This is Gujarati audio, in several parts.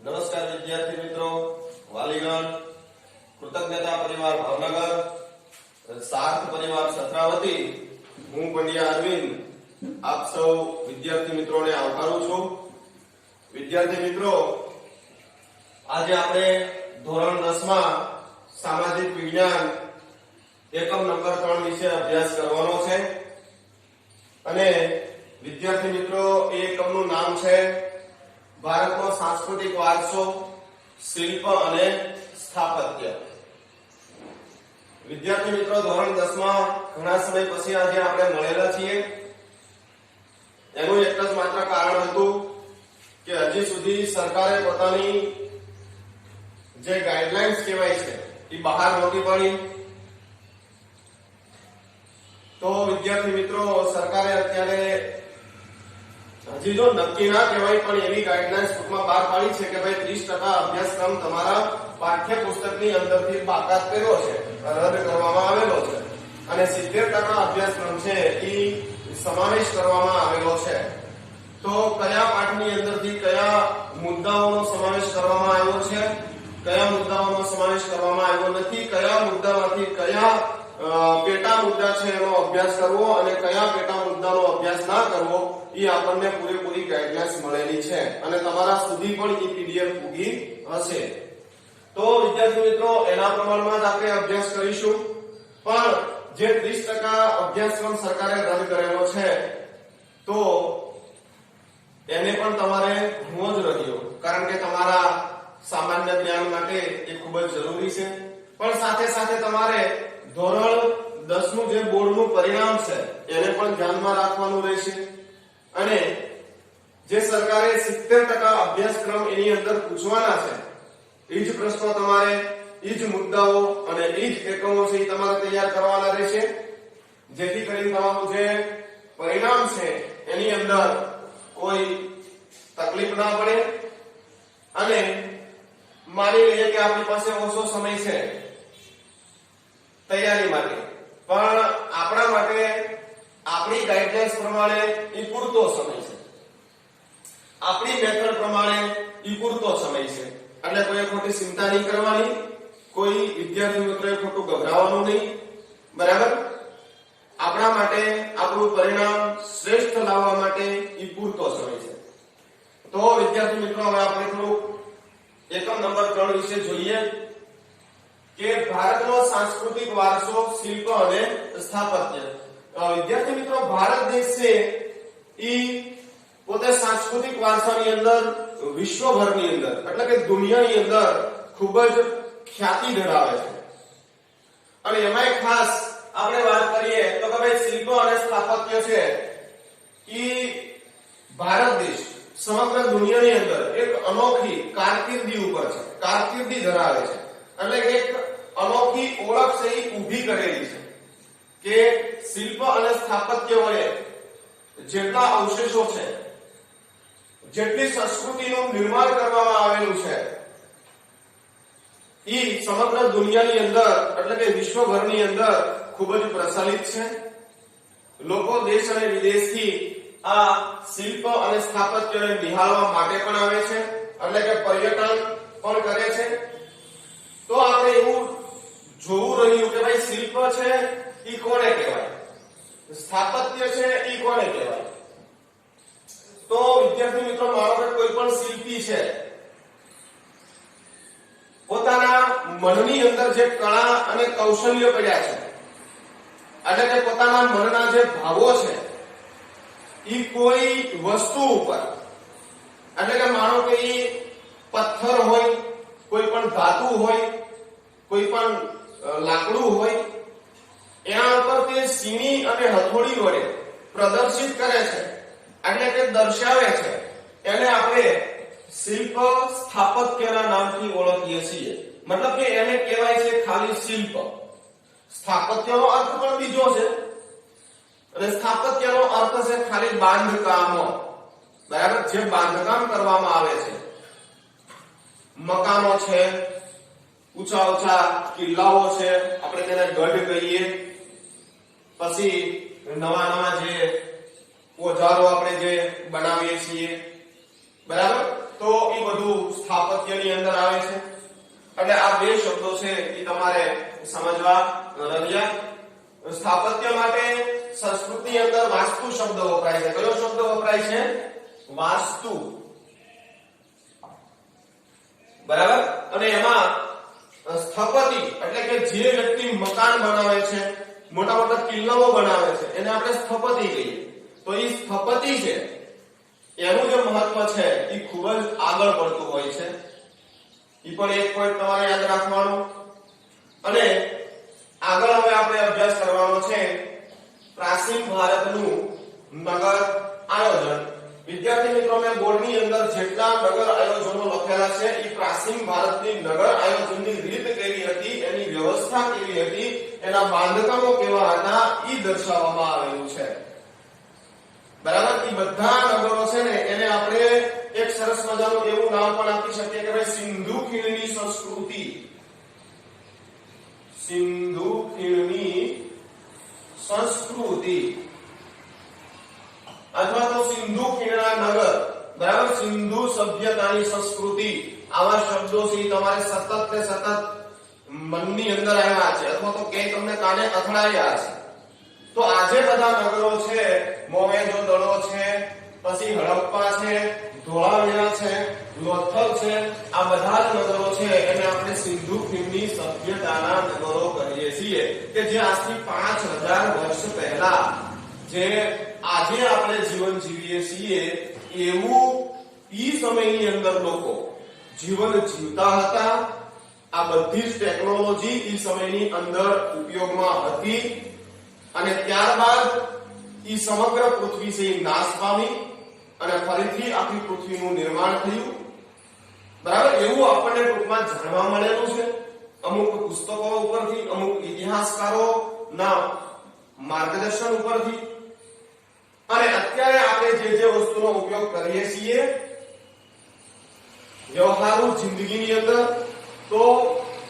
નમસ્કાર વિદ્યાર્થી મિત્રો, વાલીગણ, કૃતજ્ઞતા પરિવાર ભાવનગર, સાર્થ પરિવાર સત્રાવતી, હું પંડ્યા અરવિંદ આપ સૌ વિદ્યાર્થી મિત્રોને આવકારું છું। વિદ્યાર્થી મિત્રો, આજે આપણે ધોરણ 10 માં સામાજિક વિજ્ઞાન એકમ નંબર 3 વિશે અભ્યાસ કરવાનો છે અને વિદ્યાર્થી મિત્રો એ એકમનું નામ છે ભારતનો સાંસ્કૃતિક વારસો, શિલ્પ અને સ્થાપત્ય। વિદ્યાર્થી મિત્રો, ધોરણ 10 માં ઘણા સમય પછી આજે આપણે મળેલા છીએ। એનું એક જ માત્ર કારણ હતું કે હજી સુધી સરકારે પોતાની જે ગાઈડલાઈન્સ કહેવાય છે એ બહાર નહોતી પડી। તો વિદ્યાર્થી મિત્રો, સરકારે અત્યારે હજી જો નક્કી ના કહેવાય પણ એવી ગાઈડલાઈન્સ ટૂંકમાં બહાર પાડી છે કે ભાઈ 30% અભ્યાસક્રમ તમારા પાઠ્યપુસ્તકની અંદરથી બાકાત કર્યો છે, રદ કરવામાં આવેલો છે અને 70% અભ્યાસક્રમ છે એ સમાવેશ કરવામાં આવેલો છે। તો કયા પાઠની અંદરથી કયા મુદ્દાઓનો સમાવેશ કરવામાં આવ્યો છે, કયા મુદ્દાઓનો સમાવેશ કરવામાં આવ્યો નથી, કયા મુદ્દામાંથી કયા પેટા મુદ્દા છે એનો અભ્યાસ કરવો અને કયા પેટા મુદ્દાનો અભ્યાસ ના કરવો, એ આપણને પૂરેપૂરી ગાઈડલાઈન્સ મળેલી છે અને તમારા સુધી પણ એ પીડીએફ પૂગી હશે। તો વિદ્યાર્થી મિત્રો, એના પ્રમાણમાં જ આપણે અભ્યાસ કરીશું। પણ જે 30% અભ્યાસક્રમ સરકારે રદ કરેલો છે તો એને પણ તમારે ભણવો જ રહ્યો, કારણ કે તમારા સામાન્ય જ્ઞાન માટે એ ખૂબ જ જરૂરી છે। પણ સાથે સાથે તમારે ધોરણ 10 નું જે બોર્ડનું પરિણામ છે એને પણ ધ્યાનમાં રાખવાનું રહેશે અને જે સરકારે 70% અભ્યાસક્રમ એની અંદર પૂછવાના છે એ જ પ્રશ્નો તમારે, એ જ મુદ્દાઓ અને એ જ એકમો છે એ તમારે તૈયાર કરવાના રહેશે, જેથી કરીને તમારું જે પરિણામ છે એની અંદર કોઈ તકલીફ ના પડે। અને માની લઈએ કે આપણી પાસે ઓછો સમય છે તૈયારી માટે, પણ આપણા માટે આપણી ગાઈડલાઈન્સ પ્રમાણે એ પૂરતો સમય છે, આપણી મેથડ પ્રમાણે એ પૂરતો સમય છે। એટલે કોઈ ખોટી ચિંતા નહીં કરવાની, કોઈ વિદ્યાર્થી મિત્રોએ ખોટું ગભરાવાનું નહીં, બરાબર? આપણા માટે આપણું પરિણામ શ્રેષ્ઠ લાવવા માટે એ પૂરતો સમય છે। તો વિદ્યાર્થી મિત્રો, હવે આપણે થોડું એકમ નંબર 3 વિશે જોઈએ કે ભારતનો સાંસ્કૃતિક વારસો, શિલ્પ અને સ્થાપત્ય। વિદ્યાર્થી મિત્રો, ભારત દેશ છે એ પોતે સાંસ્કૃતિક વારસાની અંદર વિશ્વભરની અંદર એટલે કે દુનિયાની અંદર ખૂબ જ ખ્યાતિ ધરાવે છે અને એમાંય ખાસ આપણે વાત કરીએ તો કે ભાઈ શિલ્પ અને સ્થાપત્ય છે એ ભારત દેશ સમગ્ર દુનિયાની અંદર એક અનોખી કારકિર્દી ઉપર છે, કારકિર્દી ધરાવે છે, એટલે એક અનોખી ઓળખ છે એ ઊભી કરેલી છે કે શિલ્પ અને સ્થાપત્ય વડે જેટલા અવશેષો છે, જેટલી સંસ્કૃતિનું નિર્માણ કરવામાં આવેલું છે એ સમગ્ર દુનિયાની અંદર એટલે કે વિશ્વભરની અંદર ખૂબ જ પ્રચલિત છે। લોકો દેશ અને વિદેશથી આ શિલ્પ અને સ્થાપત્યને નિહાળવા માટે પણ આવે છે, એટલે કે પર્યટન પણ કરે છે। તો આપણે એવું જોવું રહ્યું કે ભાઈ શિલ્પ છે ઈ કોને કહેવાય, સ્થાપત્ય છે ઈ કોને કહેવાય। તો વિદ્યાર્થી મિત્રો, માનો કે કોઈ પણ શિલ્પી છે પોતાના મનની અંદર જે કળા અને કૌશલ્ય પડ્યા છે એટલે કે પોતાના મનના જે ભાવો છે એ કોઈ વસ્તુ ઉપર એટલે કે માનો કે એ પથ્થર હોય, કોઈ પણ ધાતુ હોય, કોઈ પણ લાકડું હોય, એના ઉપર તે સીણી અને હથોડી વડે પ્રદર્શિત કરે છે એટલે કે દર્શાવે છે, એને આપણે શિલ્પ સ્થાપત્યના નામથી ઓળખીએ છીએ। મતલબ કે એને કહેવાય છે ખાલી શિલ્પ। સ્થાપત્યનો અર્થ પણ બીજો છે અને સ્થાપત્યનો અર્થ છે ખાલી બાંધકામો, બરાબર? જે બાંધકામ કરવામાં આવે છે, મકાનો છે, ઊંચા ઊંચા કિલ્લાઓ છે, આપણે તેને ગઢ કહીએ, પછી નવા નવા જે ઓજારો આપણે જે બનાવીએ છીએ બરાબર. તો એ બધું સ્થાપત્યની અંદર આવે છે. એટલે આ બે શબ્દો છે એ તમારે સમજવા રહ્યા. સ્થાપત્ય માટે સંસ્કૃતની અંદર વાસ્તુ શબ્દ વપરાય છે. કયો શબ્દ વપરાય છે? વાસ્તુ. બરાબર. અને એમાં સ્થપતિ એટલે કે જે વ્યક્તિ મકાન બનાવે છે, મોટા મોટા કિલ્લાઓ બનાવે છે, એને આપણે સ્થપતિ કહીએ. તો એ સ્થપતિ છે એનું જે મહત્વ છે એ ખૂબ જ આગળ પડતું હોય છે. એ પણ એક પોઈન્ટ તમારે યાદ રાખવાનો. અને આગળ હવે આપણે અભ્યાસ કરવાનો છે પ્રાચીન ભારતનું નગર આયોજન. વિદ્યાર્થી મિત્રો, મેં બોર્ડની અંદર જેટલા નગર આયોજનો લખેલા છે એ પ્રાચીન ભારતની નગર આયોજનની રીત કેવી હતી, એની વ્યવસ્થા કેવી હતી, એના બાંધકામો કેવા હતા એ દર્શાવવામાં આવેલું છે. બરાબર. એ બધા નગરો છે ને એને આપણે એક સરસ મજાનું એવું નામ પણ આપી શકીએ કે ભાઈ સિંધુ ખીણની સંસ્કૃતિ. સિંધુ ખીણની સંસ્કૃતિ અથવા તો સિંધુ ખીણના નગર. બરાબર. સિંધુ સભ્યતાની સંસ્કૃતિ. આવા શબ્દો છે તમારે સતત ને સતત મનની અંદર આવ્યા છે અથવા તો ક્યાંય તમને કાને અથડાયા છે. તો આજે બધા નગરો છે, મોહેંજો-દડો છે, પછી હડપ્પા છે, ધોળાવીરા છે, લોથલ છે, આ બધા જ નગરો છે એને આપણે સિંધુ ખીણની સભ્યતાના નગરો કહીએ છીએ કે જે આજથી 5000 વર્ષ પહેલા જે આજે આપણે જીવન જીવીએ છીએ એવું ઈ સમયની અંદર લોકો જીવન જીવતા હતા. આ બધી જ ટેકનોલોજી ઈ સમયની અંદર ઉપયોગમાં હતી. અને ત્યારબાદ ઈ સમગ્ર પૃથ્વી છે નાશ પામી અને ફરીથી આખી પૃથ્વીનું નિર્માણ થયું. બરાબર. એવું આપણને ટૂંકમાં જાણવા મળેલું છે અમુક પુસ્તકો ઉપરથી, અમુક ઇતિહાસકારોના માર્ગદર્શન ઉપરથી. અને અત્યારે આપણે જે વસ્તુનો ઉપયોગ કરીએ છીએ વ્યવહારુ જિંદગીની અંદર, તો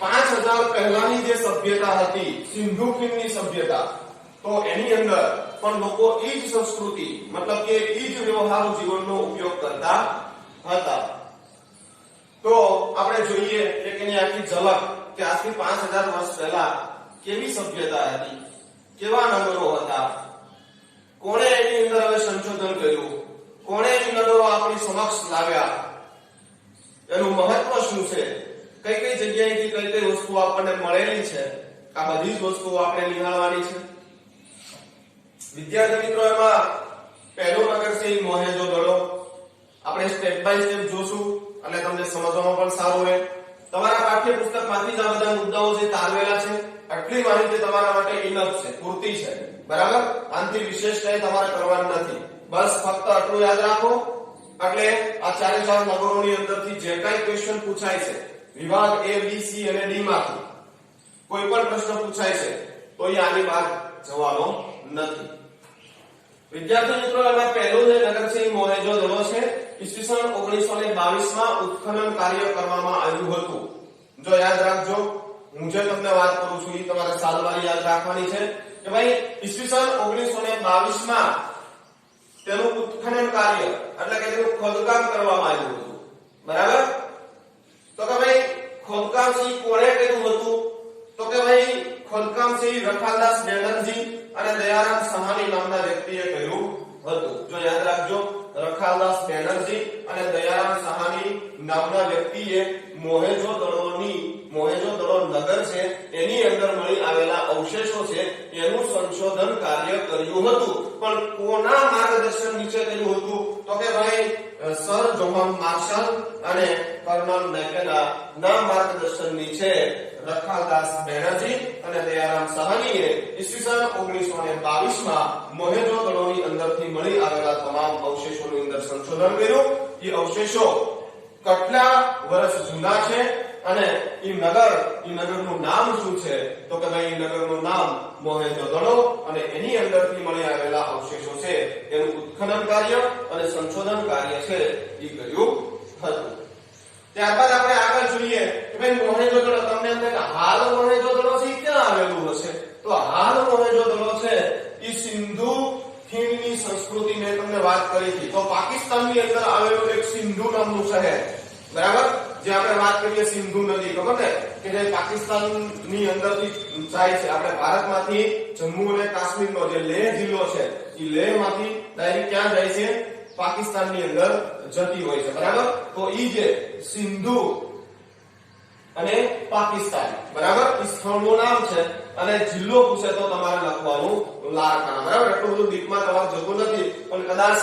5000 પહેલાની જે સભ્યતા હતી સિંધુ ખીણની સભ્યતા, તો એની અંદર પણ લોકો એ જ સંસ્કૃતિ મતલબ કે એ જ વ્યવહારુ જીવનનો ઉપયોગ કરતા હતા. તો આપણે જોઈએ કે એની આખી ઝલક કે આજથી 5000 વર્ષ પહેલા કેવી સભ્યતા હતી, કેવા નગરો હતા, કોણે એની અંદર હવે સંશોધન કર્યું, કોણે એ નગરો આપણી સમક્ષ લાવ્યા, એનું મહત્વ શું છે, કઈ કઈ જગ્યાએથી કઈ કઈ વસ્તુ આપણને મળેલી છે, આ બધી જ વસ્તુઓ આપણે નિહાળવાની છે. વિદ્યાર્થી મિત્રો, એમાં પહેલું નગર છે મોહેંજો-દડો. આપણે સ્ટેપ બાય સ્ટેપ જોશું એટલે તમને સમજવામાં પણ સારું રહે. તમારા પાઠ્યપુસ્તકમાંથી જ આ બધા મુદ્દાઓ જે તારવેલા છે આટલી માહિતી તમારા માટે ઇનફ છે, પૂરતી છે. બરાબર. આનાથી વિશેષ કંઈ તમારે કરવાનું નથી. બસ ફક્ત આટલું યાદ રાખો એટલે આ 4 નગરોની અંદરથી જે કાંઈ ક્વેશ્ચન પૂછાય છે વિભાગ A, B, C અને D માંથી કોઈ પણ પ્રશ્ન પૂછાય છે તો એ આની બહાર જવાનો નથી. વિદ્યાર્થી મિત્રો, એમાં પહેલું જે નગર છે એ મોહેંજો-દડો છે. ઈસવીસન 1922 માં ઉત્ખનન કાર્ય કરવામાં આવ્યું હતું. જો યાદ રાખજો, હું જે તમને વાત કરું છું એ તમારે સાલવારી યાદ રાખવાની છે કે ભાઈ ઈસવીસન 1922 માં તેનું ઉત્ખનન કાર્ય એટલે કે તેનું ખોદકામ કરવામાં આવ્યું હતું. બરાબર. તો કે ભાઈ ખોદકામ છે કોણે કર્યું હતું? તો કે ભાઈ ખોદકામ છે રખાલદાસ બેનર્જી અને દયારામ સહાની નામના વ્યક્તિએ કર્યું હતું. જો યાદ રાખજો, રખાલદાસ બેનર્જી અને દયારામ સહાની નામના વ્યક્તિએ મોહેંજો-દડો નગર છે એની અંદર મળી આવેલા અવશેષો છે એનું સંશોધન કાર્ય કર્યું હતું. પણ કોના માર્ગદર્શન નીચે કર્યું હતું? તો કે ભાઈ સર જોહન માર્શલ અને કર્નલ મેકેના ના માર્ગદર્શન નીચે રખાલદાસ બેનર્જી અને દયારામ સહાનીએ ઈસવીસન 1922 માં મોહેંજો-દડોની અંદરથી મળી આવેલા તમામ અવશેષોની અંદર સંશોધન કર્યું. એ અવશેષો કેટલા વર્ષ જૂના છે અને એ નગરનું નામ શું છે? તો કે ભાઈ નગરનું નામ મોહેંજો-દડો અને એની અંદરથી મળી આવેલા અવશેષો છે એનું ઉત્ખનન કાર્ય અને સંશોધન કાર્ય છે એ કર્યું હતું. ત્યારબાદ આપણે આગળ જોઈએ કે ભાઈ મોહેંજો-દડો, તમને એમ થાય કે હાલ મોહેંજો-દડો છે ક્યાં આવેલું હશે? તો હાલ મોહેંજો-દડો છે એ સિંધુ ખીણની સંસ્કૃતિ સંસ્કૃતિ મેં તમને વાત કરી હતી. તો પાકિસ્તાનની અંદર આવેલું એક સિંધુ નામનું શહેર, બરાબર, જે આપણે વાત કરીએ સિંધુ નદી, ખબર ને, કે જે પાકિસ્તાનની અંદરથી જાય છે. આપણે ભારતમાંથી જમ્મુ અને કાશ્મીરનો જે લેહ જિલ્લો છે, એ લેહમાંથી ડાયરેક્ટ ક્યાં જાય છે? પાકિસ્તાનની અંદર જતી હોય છે, બરાબર. તો ઈ જે સિંધુ અને પાકિસ્તાન, બરાબર, એ સ્થળનું નામ છે. અને જિલ્લો પૂછે તો તમારે લખવાનું લારકાના, બરાબર. એટલું બધું ડીપમાં તમારે જતું નથી, પણ કદાચ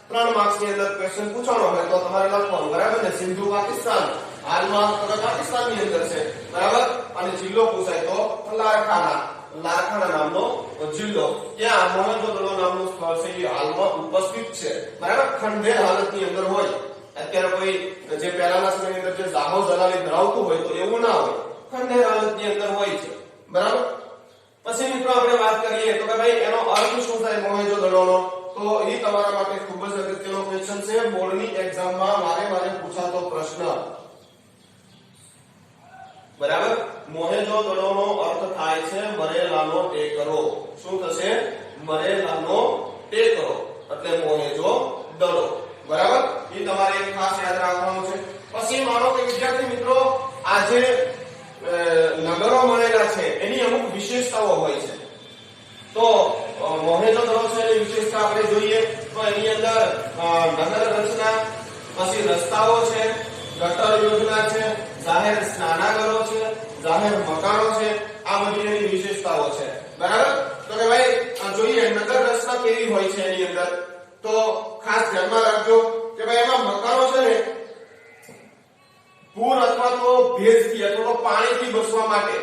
3 માર્ક્સ ની અંદર ક્વેશ્ચન પૂછવાનો હોય તો તમારે લખવાનું, બરાબર ને. સિંધુ પાકિસ્તાન હાલમાં પાકિસ્તાનની અંદર છે, બરાબર. અને જિલ્લો પૂછાય તો લારકાના નામનો જિલ્લો, ત્યાં મોહેંજો-દડો નામનું સ્થળ છે, એ હાલમાં ઉપસ્થિત છે, બરાબર. ખંડેર હાલતની અંદર હોય. અત્યારે કોઈ જે પહેલાના સમયની અંદર જે જાહો જલાલી ધરાવતું હોય તો એવું ના હોય, ખંડેર હાલતની અંદર હોય છે, બરાબર. પછી મિત્રો આપણે વાત કરીએ તો કે ભાઈ એનો અર્થ શું થાય મોહેંજો-દડોનો? તો એ તમારા માટે ખૂબ જ અગત્યનો ક્વેશ્ચન છે. બોર્ડની એક્ઝામમાં વારે પૂછાતો પ્રશ્ન, બરાબર. મોહેંજો-દડોનો અર્થ થાય છે મરેલાનો ટેકરો. શું થશે? મરેલાનો ટેકરો એટલે મોહેંજો-દડો, બરાબર. એ તમારે એક ખાસ યાદ રાખવાનું છે. પછી માનો કે વિદ્યાર્થી મિત્રો આ જે નગરો મળેલા છે એની અમુક વિશેષતાઓ હોય છે. તો મોહેંજો-દડો છે એની વિશેષતા આપણે જોઈએ તો એની અંદર નગર રચના, પછી રસ્તાઓ છે, ગટર યોજના છે, જાહેર સ્નાનાગરો છે, જાહેર મકાનો છે, આ બધી એની વિશેષતાઓ છે, બરાબર. તો કે ભાઈ જોઈએ નગર રચના કેવી હોય છે એની અંદર, તો ખાસ ધ્યાનમાં રાખજો કે ભાઈ એમાં મકાનો છે ને પૂર અથવા તો ભેજથી અથવા તો પાણીથી બચવા માટે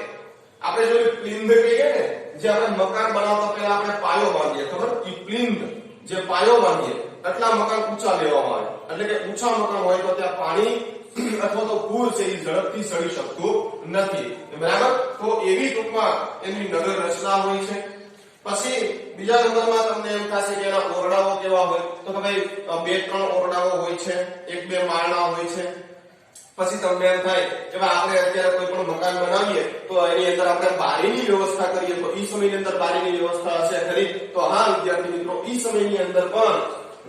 આપણે જો પ્લિંધ કહીએ ને, જે આપણે મકાન બનાવતા પહેલા આપણે પાયો બાંધીએ, ખબર, ઈ પ્લિંધ જે પાયો બાંધીએ એટલા મકાન ઊંચા લેવામાં આવે. એટલે કે ઊંચા મકાન હોય તો ત્યાં પાણી અથવા તો પૂર છે એ ઝડપથી સડી શકતું નથી, બરાબર. તો એવી ટૂંકમાં એની નગર રચના હોય છે. પછી બીજા નંબરમાં તમને એમ થશે કે એના ઓરડાઓ કેવા હોય, તો કે ભાઈ 2-3 ઓરડાઓ હોય છે, 1-2 માળના હોય છે. પછી તમને એમ થાય કે આપણે અત્યારે કોઈ પણ મકાન બનાવીએ તો એની અંદર આપણે બારીની વ્યવસ્થા કરીએ તો ઈ સમયની અંદર બારીની વ્યવસ્થા હશે ખરી? તો હા વિદ્યાર્થી મિત્રો, ઈ સમયની અંદર પણ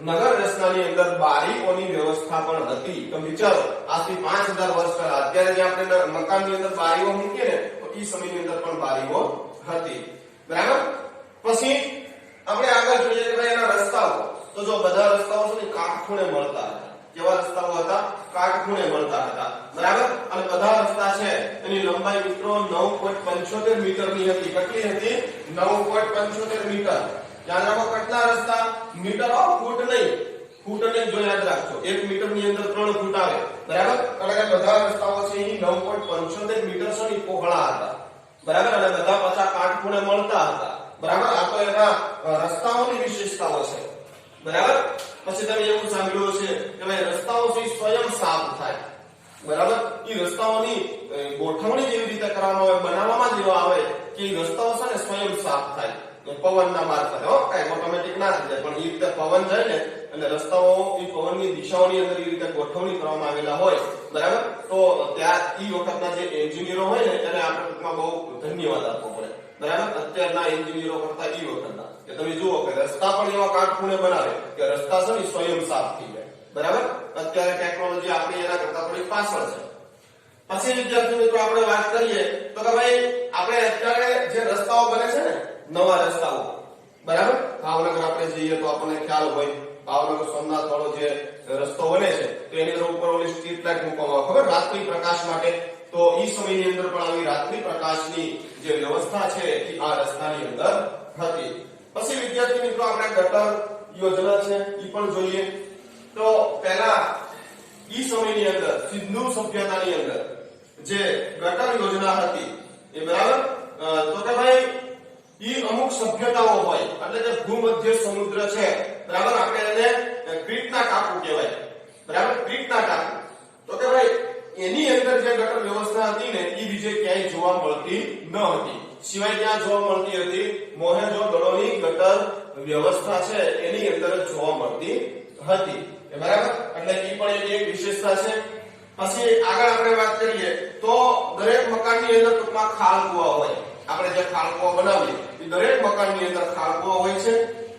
નગર રચનાની અંદર બારીઓની વ્યવસ્થા પણ હતી. તો વિચારો આજથી 5000 વર્ષ પહેલા અત્યારે જે આપણે મકાનની અંદર બારીઓ મૂકીએ ને તો ઈ સમયની અંદર પણ બારીઓ હતી, બરાબર. પછી આપણે આગળ જોઈએ કે ભાઈ એના રસ્તાઓ, તો જો બધા રસ્તાઓ છે ને કાટખૂણે મળતા હતા. કેવા રસ્તાઓ હતા? કાટખૂણે મળતા હતા, બરાબર. અને બધા રસ્તા છે એની લંબાઈ મિત્રો 9.75 મીટરની હતી. કેટલી હતી? 9.75 મીટર. યાદ રાખો કેટલા રસ્તા? મીટર, ફૂટ નહીં, ફૂટ નહીં, જો યાદ રાખજો 1 મીટરની અંદર 3 ફૂટ આવે, બરાબર. એટલે કે બધા રસ્તાઓ છે એ 9.75 મીટર છે પહોળા હતા, બરાબર. અને બધા પાછા કાટખૂણે મળતા હતા, બરાબર. આ તો એના રસ્તાઓની વિશેષતાઓ છે, બરાબર. પછી તમે એવું સાંભળ્યું છે કે ભાઈ રસ્તાઓ છે સ્વયં સાફ થાય, બરાબર. એ રસ્તાઓની ગોઠવણી જેવી રીતે કરવામાં આવે, બનાવવામાં જેવા આવે કે એ રસ્તાઓ છે ને સ્વયં સાફ થાય પવનના મારફતે. કઈ ઓટોમેટિક ના થઈ જાય, પણ એ રીતે પવન જાય ને એટલે રસ્તાઓ એ પવનની દિશાઓની અંદર એ રીતે ગોઠવણી કરવામાં આવેલા હોય, બરાબર. તો ત્યાં એ વખતના જે એન્જિનિયરો હોય ને એને આપણે ટૂંકમાં બહુ ધન્યવાદ આપવો પડે, બરાબર. અત્યારના એન્જિનિયરો કરતા એ વખતના કે તમે જુઓ કે રસ્તા પણ એવા કાટખૂણે બનાવે કે રસ્તા છે ને સ્વયં સાફ થઈ જાય, બરાબર. અત્યારે ટેકનોલોજી આપણી એના કરતા થોડી પાછળ છે. પછી વિદ્યાર્થી મિત્રો આપણે વાત કરીએ તો કે ભાઈ આપણે અત્યારે જે રસ્તાઓ બને છે ને નવા રસ્તાઓ, બરાબર. ભાવનગર આપણે જઈએ તો આપણને ખ્યાલ હોય ભાવનગર સોમનાથ વાળો જે રસ્તો બને છે તો એની અંદર ઉપર ઓલી સ્ટ્રીટ લાઇટ મૂકવામાં આવે, ખબર, રાત્રિ પ્રકાશ માટે. તો ઈ સમયની અંદર પણ આવી રાત્રિ પ્રકાશની જે વ્યવસ્થા છે એ આ રસ્તાની અંદર હતી. પછી વિદ્યાર્થી મિત્રો આપણે ગટર યોજના છે એ પણ જોઈએ. તો પહેલા ઈ સમયની અંદર સિંધુ સભ્યતાની અંદર જે ગટર યોજના હતી એ, બરાબર. તો કે ભાઈ ઈ અમુક સભ્યતાઓ હોય એટલે કે ભૂમધ્ય સમુદ્ર છે, બરાબર. આપણે એને ક્રીટના ટાપુ કહેવાય, બરાબર, ક્રીટના ટાપુ. તો કે ભાઈ એની અંદર જે ગટર વ્યવસ્થા હતી ને એ બીજે ક્યાંય જોવા મળતી ન હતી. સિવાય ક્યાં જોવા મળતી હતી? મોહેંજો-દડોની ગટર વ્યવસ્થા છે એની અંદર જોવા મળતી હતી, બરાબર. એટલે એ પણ એની એક વિશેષતા છે. પછી આગળ આપણે વાત કરીએ તો દરેક મકાનની અંદર ટૂંકમાં ખાળકૂવા હોય. આપણે જે ખાળકૂવા બનાવીએ એ દરેક મકાનની અંદર ખાળકૂવા હોય છે.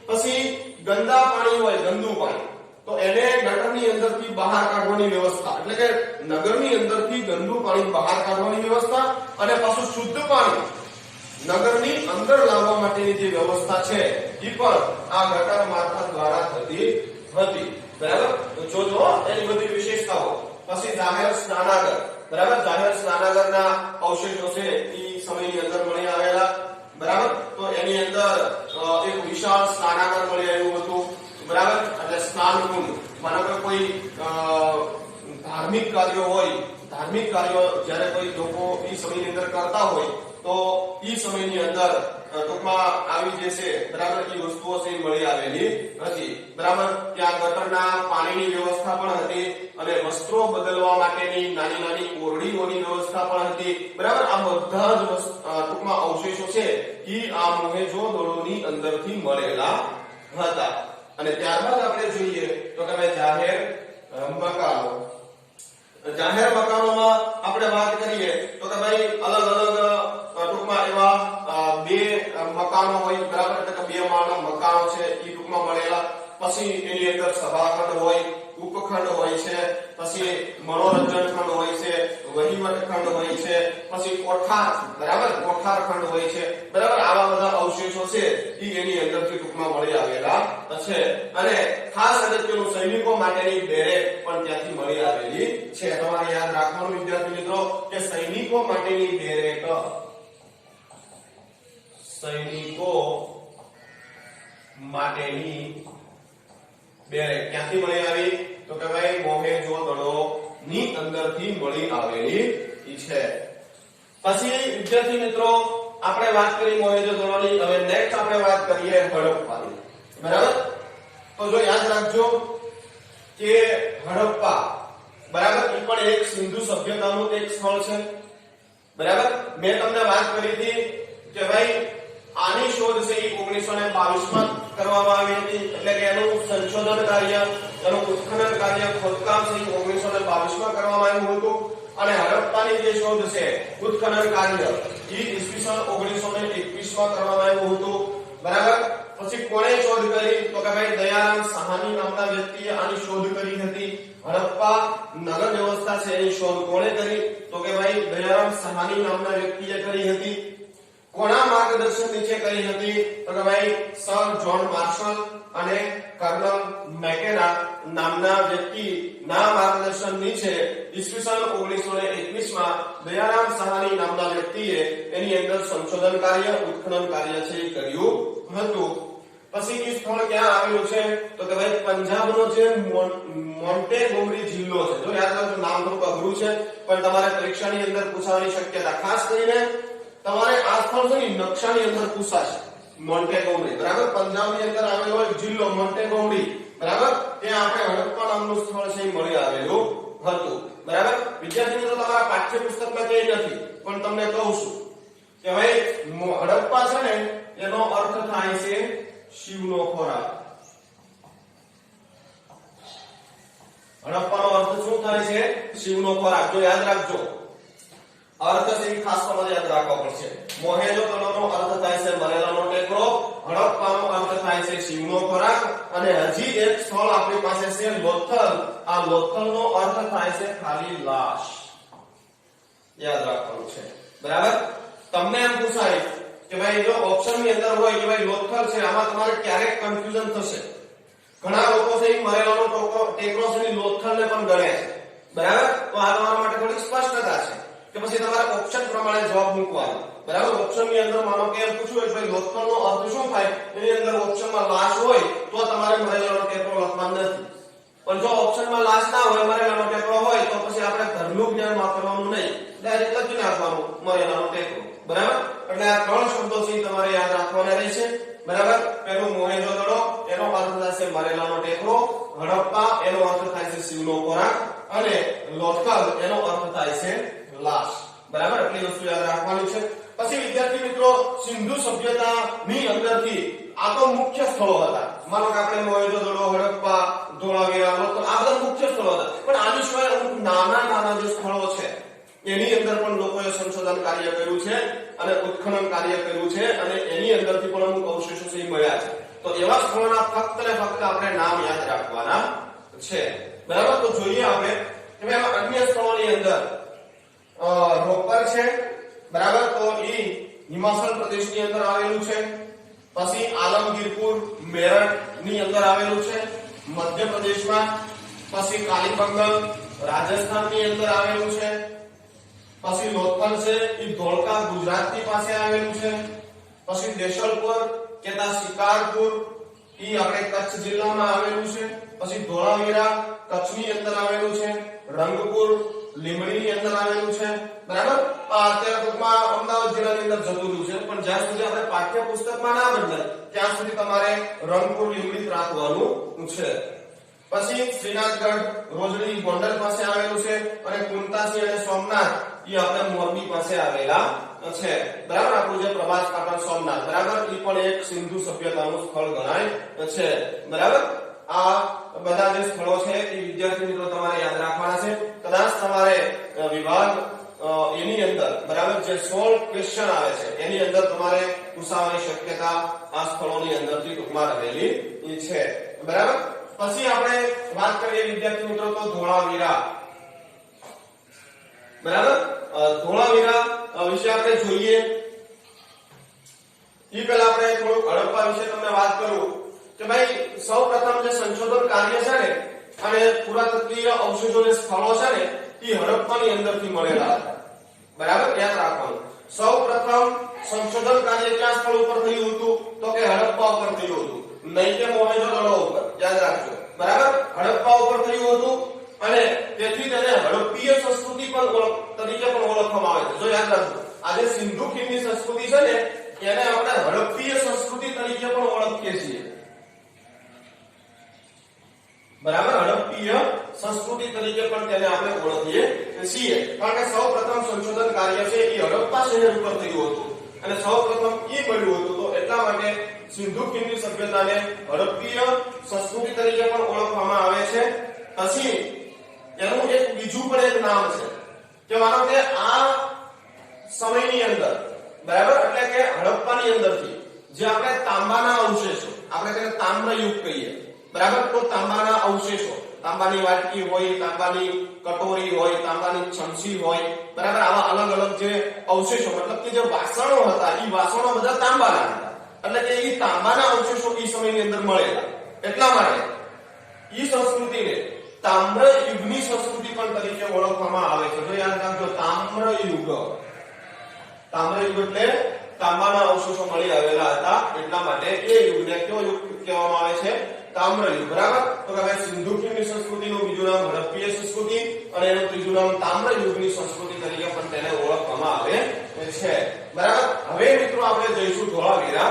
પછી ગંદા પાણી હોય, ગંદુ પાણી, તો એને ગટરની અંદરથી બહાર કાઢવાની વ્યવસ્થા, એટલે કે નગરની અંદરથી ગંદુ પાણી બહાર કાઢવાની વ્યવસ્થા અને પાછું શુદ્ધ પાણી નગરની અંદર લાવવા માટેની જે વ્યવસ્થા છે એ પણ આ ગટર મારફત દ્વારા થતી હતી. બરાબર, તો જોજો એની બધી વિશેષતાઓ. પછી જાહેર સ્નાનાગર, બરાબર, જાહેર સ્નાનાગરના અવશેષો છે એ સમયની અંદર મળી આવેલા. બરાબર, તો એની અંદર એક વિશાળ સ્નાનાગર મળી આવ્યું હતું. બરાબર, એટલે સ્નાન કુંડ, માનો કે કોઈ ધાર્મિક કાર્યો હોય, ધાર્મિક કાર્યો જ્યારે કોઈ લોકો એ સમયની અંદર કરતા હોય તો એ સમયની અંદર ટૂંકમાં આવી જે છે, બરાબર, એ વસ્તુઓ છે મળી આવેલી હતી. બરાબર, ત્યાં ગટરના પાણીની વ્યવસ્થા પણ હતી અને વસ્ત્રો બદલવા માટેની નાની નાની ઓરડીઓની વ્યવસ્થા પણ હતી. બરાબર, આ બધા જ ટૂંકમાં અવશેષો છે એ આ મોહેંજો-દડોની અંદરથી મળેલા હતા. અને ત્યારબાદ આપણે જોઈએ તો કે ભાઈ જાહેર મકાનો. જાહેર મકાનોમાં આપણે વાત કરીએ તો કે ભાઈ અલગ અલગ ટૂંકમાં એવા બે મકાનો હોય. બરાબર, એટલે કે બે માળના મકાનો છે એ ટૂંકમાં મળેલા. પછી એની અંદર સભાખંડ હોય, ઉપખંડ હોય છે, પછી મનોરંજન ખંડ હોય છે, વહીવટ ખંડ હોય છે, પછી કોઠાર, બરાબર, કોઠાર ખંડ હોય છે. બરાબર, આવા બધા અવશેષો છે એ એની અંદરથી ટૂંકમાં મળી આવેલા છે. અને ખાસ અગત્યનું સૈનિકો માટેની બેરેક પણ ત્યાંથી મળી આવેલી છે. તમારે યાદ રાખવાનું વિદ્યાર્થી મિત્રો કે સૈનિકો માટેની બેરેક, સૈનિકો માટેની બેરેક ક્યાંથી મળી આવી તો કે ભાઈ મોહેંજો-દડો ની અંદરથી મળી આવેલી છે. પછી વિદ્યાર્થી મિત્રો આપણે વાત કરી મોહેંજો-દડોની. હવે નેક્સ્ટ આપણે વાત કરીએ હડપ્પાની. બરાબર, તો જો યાદ રાખજો કે હડપ્પા, બરાબર, એ પણ એક સિંધુ સભ્યતાનું એક સ્થળ છે. બરાબર, મેં તમને વાત કરી હતી કે ભાઈ આની શોધ છે એ 1922 માં કરવામાં આવી હતી. એટલે કે એનું સંશોધન કાર્ય, એનું ઉત્ખનન કાર્ય, ખોદકામ છે એ 1922 માં કરવામાં આવ્યું હતું. અને હડપ્પાની જે શોધ છે, ઉત્ખનન કાર્ય, એ ઈસવીસન 1921 માં કરવામાં આવ્યું હતું. બરાબર, પછી કોણે શોધ કરી તો કે ભાઈ દયારામ સાહાની નામના વ્યક્તિએ આની શોધ કરી હતી. હડપ્પા નગર વ્યવસ્થા છે એની શોધ કોણે કરી તો કે ભાઈ દયારામ સાહાની નામના વ્યક્તિએ કરી હતી. કોના માર્ગદર્શન નીચે કરી હતી તો કે ભાઈ સર જ્હોન માર્શલ અને કર્નલ મેકેના નામના વ્યક્તિના માર્ગદર્શન નીચે ઈસવીસન 1921 માં દયારામ સાહાની નામના વ્યક્તિએ એની અંદર સંશોધન કાર્ય, ઉત્ખનન કાર્ય છે એ કર્યું હતું. પછી એ સ્થળ ક્યાં આવેલું છે તો કે ભાઈ પંજાબનો જે મોન્ટેગોમરી જિલ્લો છે. જો યાદ રાખજો, નામ થોડું અઘરું છે પણ તમારે પરીક્ષાની અંદર પૂછવાની શક્યતા, ખાસ કરીને તમારે આ સ્થળ છે ને નકશાની અંદર પૂછાશે. મોન્ટેગોમરી, બરાબર, પંજાબની અંદર આવેલો એક જિલ્લો મોન્ટેગોમરી. બરાબર, ત્યાં આપણે હડપ્પા નામનું સ્થળ છે એ મળી આવેલું હતું. બરાબર, વિદ્યાર્થી મિત્રો તમારા પાઠ્યપુસ્તકમાં કંઈ નથી પણ તમને કહું છું કે ભાઈ હડપ્પા છે ને એનો અર્થ થાય છે શિવનો ખોરાક. હડપ્પાનો અર્થ શું થાય છે? શિવનો ખોરાક. જો યાદ રાખજો, અર્થ છે ખાસ તમારે યાદ રાખવો પડશે. મોહેંજો-દડોનો અર્થ થાય છે મરેલાનો ટેકરો, હડપ્પાનો અર્થ થાય છે શિવનો ખોરાક. અને હજી એક સ્થળ આપણી પાસે છે લોથલ. આ લોથલનો અર્થ થાય છે ખાલી લાશ. યાદ રાખવાનું છે. બરાબર, તમને એમ પૂછાય કે ભાઈ જો ઓપ્શનની અંદર હોય કે ભાઈ લોથલ છે, આમાં તમારે ક્યારેક કન્ફ્યુઝન થશે. ઘણા લોકો છે મરેલાનો ટેકરો છે લોથલને પણ ગણે છે. બરાબર, તો આ તમારા માટે થોડી સ્પષ્ટતા છે કે પછી તમારે ઓપ્શન પ્રમાણે જવાબ મૂકવાનો. બરાબર, ઓપ્શનની અંદર માનો કે એમ પૂછ્યું હોય કે લોથલનો અર્થ શું થાય, એની અંદર ઓપ્શનમાં લાશ હોય તો તમારે મરેલાનો ટેકરો લખવાનો નથી. પણ જો ઓપ્શનમાં લાશ ના હોય, મરેલાનો ટેકરો હોય તો પછી આપણે ઘરનું જ્ઞાન વાપરવાનું નહીં, ડાયરેક્ટ લખી નાખવાનું મરેલાનો ટેકરો. બરાબર, એટલે આ ત્રણ શબ્દો છે તમારે યાદ રાખવાના રહેશે. બરાબર, પેલું મોહેંજો-દડો, એનો અર્થ થાય છે મરેલાનો ટેકરો. હડપ્પા, એનો અર્થ થાય છે શિવનો ખોરાક. અને લોથલ, એનો અર્થ થાય છે લાશ. બરાબર, એટલી વસ્તુ યાદ રાખવાની છે. પછી વિદ્યાર્થી મિત્રો સિંધુ સભ્યતાની અંદરથી આ તો મુખ્ય સ્થળો હતા. માનો કે આપણે મોહેંજો-દડો, હડપ્પા, ધોળાવીરા, લોથલ, આ બધા મુખ્ય સ્થળો હતા. પણ આની સિવાય અમુક નાના નાના જે સ્થળો છે એની અંદર પણ લોકોએ સંશોધન કાર્ય કર્યું છે અને ઉત્ખનન કાર્ય કર્યું છે અને એની અંદરથી પણ અમુક અવશેષો છે મળ્યા છે. તો એવા સ્થળોના ફક્ત ને ફક્ત આપણે નામ યાદ રાખવાના છે. બરાબર, તો જોઈએ આપણે કે ભાઈ અન્ય સ્થળોની અંદર રોપર છે. બરાબર, તો એ હિમાચલ પ્રદેશની અંદર આવેલું છે. પછી આલમગીરપુર મેરઠ ની અંદર આવેલું છે મધ્યપ્રદેશમાં. પછી કાલીબંગલ રાજસ્થાનની અંદર આવેલું છે. પછી લોથલ છે એ ધોળકા ગુજરાતની પાસે આવેલું છે. પછી દેશલપુર કેતા શિકારપુર એ આપણે કચ્છ જિલ્લામાં આવેલું છે. પછી ધોળાવીરા કચ્છની અંદર આવેલું છે. રંગપુર લીંબડીની અંદર આવેલું છે. બરાબર, અત્યારે ટૂંકમાં અમદાવાદ જિલ્લાની અંદર જતું રહ્યું છે, પણ જ્યાં સુધી આપણે પાઠ્યપુસ્તકમાં ના બદલાય ત્યાં સુધી તમારે રંગપુર લીંબડી રાખવાનું છે. પછી શ્રીનાથગઢ રોજડી ગોંડલ પાસે આવેલું છે અને કુંતાસી અને સોમનાથ એ આપણે મોરબી પાસે આવેલા છે. બરાબર, આપણું જે પ્રભાસ પાટણ સોમનાથ, બરાબર, એ પણ એક સિંધુ સભ્યતાનું સ્થળ ગણાય છે. બરાબર, આ બધા જે સ્થળો છે એ વિદ્યાર્થી મિત્રો તમારે યાદ રાખવાના છે. કદાચ તમારે વિભાગ એની અંદર બરાબર જે 16 ક્વેશ્ચન આવે છે એની અંદર તમારે પૂછાવાની શક્યતા આ સ્થળોની અંદરથી ટૂંકમાં રહેલી છે. બરાબર, પછી આપણે વાત કરીએ વિદ્યાર્થી મિત્રો તો ધોળાવીરા. બરાબર, ધોળાવીરા વિશે આપણે જોઈએ એ પહેલા આપણે થોડું હડપ્પા વિશે તમને વાત કરું કે ભાઈ સૌપ્રથમ જે સંશોધન કાર્ય છે ને અને પુરાતત્વીય અવશેષો જે સ્થળો છે ને એ હડપ્પાની અંદરથી મળેલા હતા. બરાબર, યાદ રાખવાનું. સૌપ્રથમ સંશોધન કાર્ય કયા સ્થળ ઉપર થયું હતું તો કે હડપ્પા ઉપર થયું હતું, નહીં કે મોહેંજો-દડો ઉપર. યાદ રાખજો. બરાબર, હડપ્પા ઉપર થયું હતું અને તેથી તેને હડપ્પીય સંસ્કૃતિ તરીકે પણ ઓળખવામાં આવે છે. જો યાદ રાખજો, આજે સિંધુ ખીણની સંસ્કૃતિ છે ને એને આપણે હડપ્પીય સંસ્કૃતિ તરીકે પણ ઓળખીએ છીએ. બરાબર, હડપ્પીય સંસ્કૃતિ તરીકે પણ તેને આપણે ઓળખીએ છીએ કારણ કે સૌપ્રથમ સંશોધન કાર્ય છે એ હડપ્પા શહેર ઉપર થયું હતું અને સૌપ્રથમ એ મળ્યું હતું. તો એટલા માટે સિંધુ ખીણની સભ્યતાને હડપ્પીય સંસ્કૃતિ તરીકે પણ ઓળખવામાં આવે છે. પછી એનું એક બીજું પણ એક નામ છે કે માનો કે આ સમયની અંદર, બરાબર, એટલે કે હડપ્પાની અંદરથી જે આપણે તાંબાના અવશેષો, આપણે તેને તામ્રયુગ કહીએ. બરાબર, તો તાંબાના અવશેષો, તાંબાની વાટકી હોય, તાંબાની કટોરી હોય, તાંબાની છમસી હોય, બરાબર, આવા અલગ અલગ જે અવશેષો મતલબ કે જે વાસણો હતા એ વાસણો બધા તાંબાના હતા. એટલે કે એ તાંબાના અવશેષો એ સમયની અંદર મળેલા. એટલા માટે એ સંસ્કૃતિને તામ્ર યુગની સંસ્કૃતિ પણ તરીકે ઓળખવામાં આવે છે. જો યાદ રાખજો, તામ્ર યુગ. તામ્ર યુગ એટલે તાંબાના અવશેષો મળી આવેલા હતા એટલા માટે એ યુગને કયો યુગ કહેવામાં આવે છે? તામ્ર યુગ. બરાબર, તો કે સિંધુ ખીણની સંસ્કૃતિનું બીજું નામ હડપ્પીય સંસ્કૃતિ અને એનું ત્રીજું નામ તામ્ર યુગની સંસ્કૃતિ તરીકે પણ તેને ઓળખવામાં આવે છે. બરાબર, હવે મિત્રો આપણે જઈશું ધોળાવીરા.